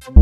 This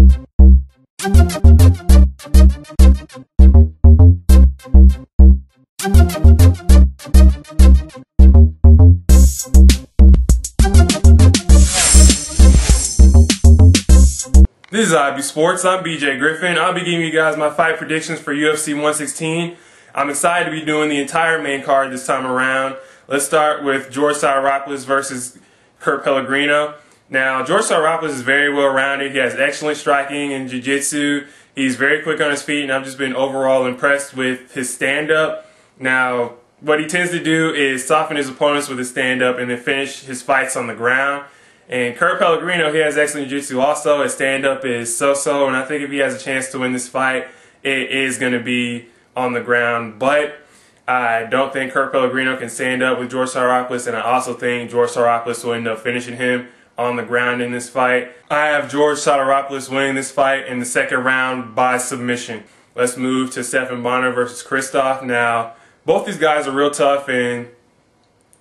is IB Sports. I'm BJ Griffin. I'll be giving you guys my fight predictions for UFC 116. I'm excited to be doing the entire main card this time around. Let's start with George Sarouropoulos versus Kurt Pellegrino. Now, George Sarouropoulos is very well rounded. He has excellent striking and jiu-jitsu. He's very quick on his feet, and I've just been overall impressed with his stand-up. Now, what he tends to do is soften his opponents with his stand-up and then finish his fights on the ground. And Kurt Pellegrino, he has excellent jiu-jitsu also. His stand-up is so-so, and I think if he has a chance to win this fight, it is going to be on the ground. But I don't think Kurt Pellegrino can stand up with George Sarouropoulos, and I also think George Sarouropoulos will end up finishing him on the ground in this fight. I have George Sarouropoulos winning this fight in the second round by submission. Let's move to Stephan Bonnar versus Christoph. Now, both these guys are real tough, and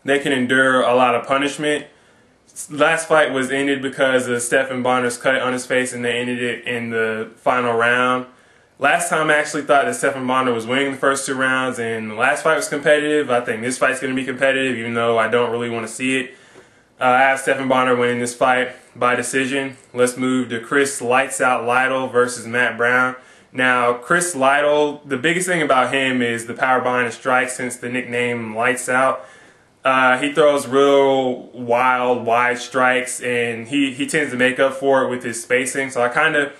they can endure a lot of punishment. Last fight was ended because of Stephan Bonnar's cut on his face, and they ended it in the final round. Last time I actually thought that Stephan Bonnar was winning the first two rounds, and the last fight was competitive. I think this fight's going to be competitive, even though I don't really want to see it. I have Stephan Bonnar winning this fight by decision. Let's move to Chris Lights Out Lytle versus Matt Brown. Now, Chris Lytle, the biggest thing about him is the power behind his strikes, since the nickname Lights Out. He throws real wild, wide strikes, and he tends to make up for it with his spacing. So I kind of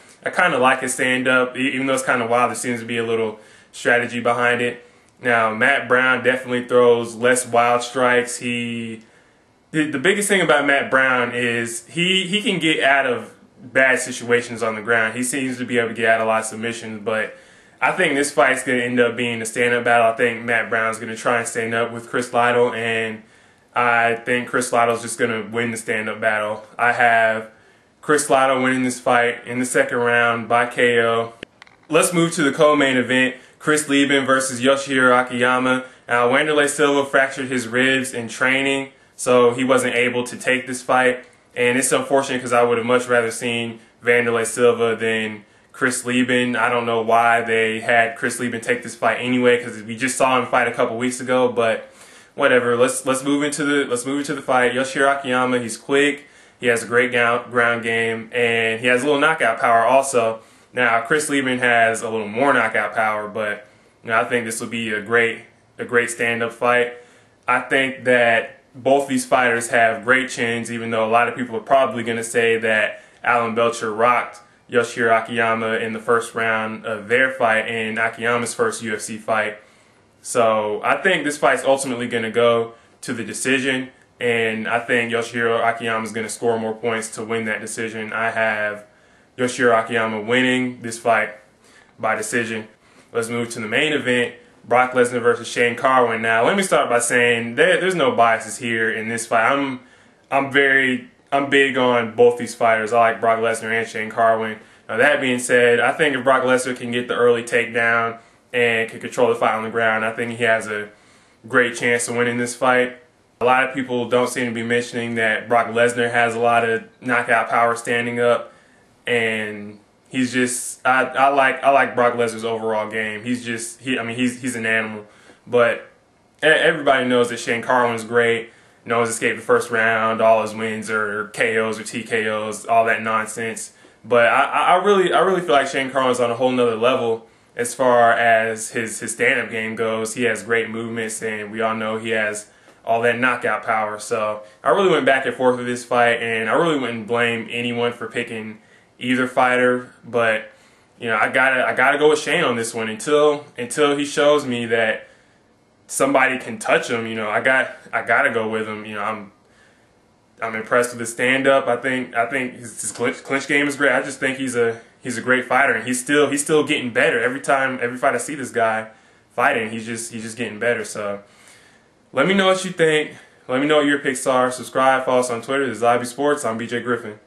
like his stand-up, even though it's kind of wild. There seems to be a little strategy behind it. Now, Matt Brown definitely throws less wild strikes. The biggest thing about Matt Brown is he can get out of bad situations on the ground. He seems to be able to get out of a lot of submissions, but I think this fight's going to end up being a stand-up battle. I think Matt Brown's going to try and stand up with Chris Lytle, and I think Chris Lytle's just going to win the stand-up battle. I have Chris Lytle winning this fight in the second round by KO. Let's move to the co-main event, Chris Lieben versus Yoshihiro Akiyama. Now, Wanderlei Silva fractured his ribs in training, so he wasn't able to take this fight. And it's unfortunate because I would have much rather seen Wanderlei Silva than Chris Lieben. I don't know why they had Chris Lieben take this fight anyway, because we just saw him fight a couple weeks ago. But whatever. Let's move into the fight. Yoshihiro Akiyama, he's quick. He has a great ground game, and he has a little knockout power also. Now, Chris Lieben has a little more knockout power, but I think this will be a great stand-up fight. I think that both these fighters have great chins, even though a lot of people are probably going to say that Alan Belcher rocked Yoshihiro Akiyama in the first round of their fight and Akiyama's first UFC fight. So I think this fight's ultimately going to go to the decision, and I think Yoshihiro Akiyama is going to score more points to win that decision. I have Yoshihiro Akiyama winning this fight by decision. Let's move to the main event, Brock Lesnar versus Shane Carwin. Now, let me start by saying there's no biases here in this fight. I'm big on both these fighters. I like Brock Lesnar and Shane Carwin. Now, that being said, I think if Brock Lesnar can get the early takedown and can control the fight on the ground, I think he has a great chance of winning this fight. A lot of people don't seem to be mentioning that Brock Lesnar has a lot of knockout power standing up, and he's just I like Brock Lesnar's overall game. He's an animal. But everybody knows that Shane Carwin's great. Knows escaped the first round, all his wins are KOs or TKOs, all that nonsense. But I really feel like Shane Carwin's on a whole nother level as far as his stand-up game goes. He has great movements, and we all know he has all that knockout power. So I really went back and forth with this fight, and I really wouldn't blame anyone for picking either fighter. But I gotta go with Shane on this one until he shows me that somebody can touch him. I gotta go with him. I'm impressed with his stand-up. I think his clinch game is great. I just think he's a great fighter, and he's still getting better every fight I see this guy fighting. He's just getting better. So let me know what you think. Let me know what your picks are. Subscribe, follow us on Twitter. This is IB Sports. I'm BJ Griffin.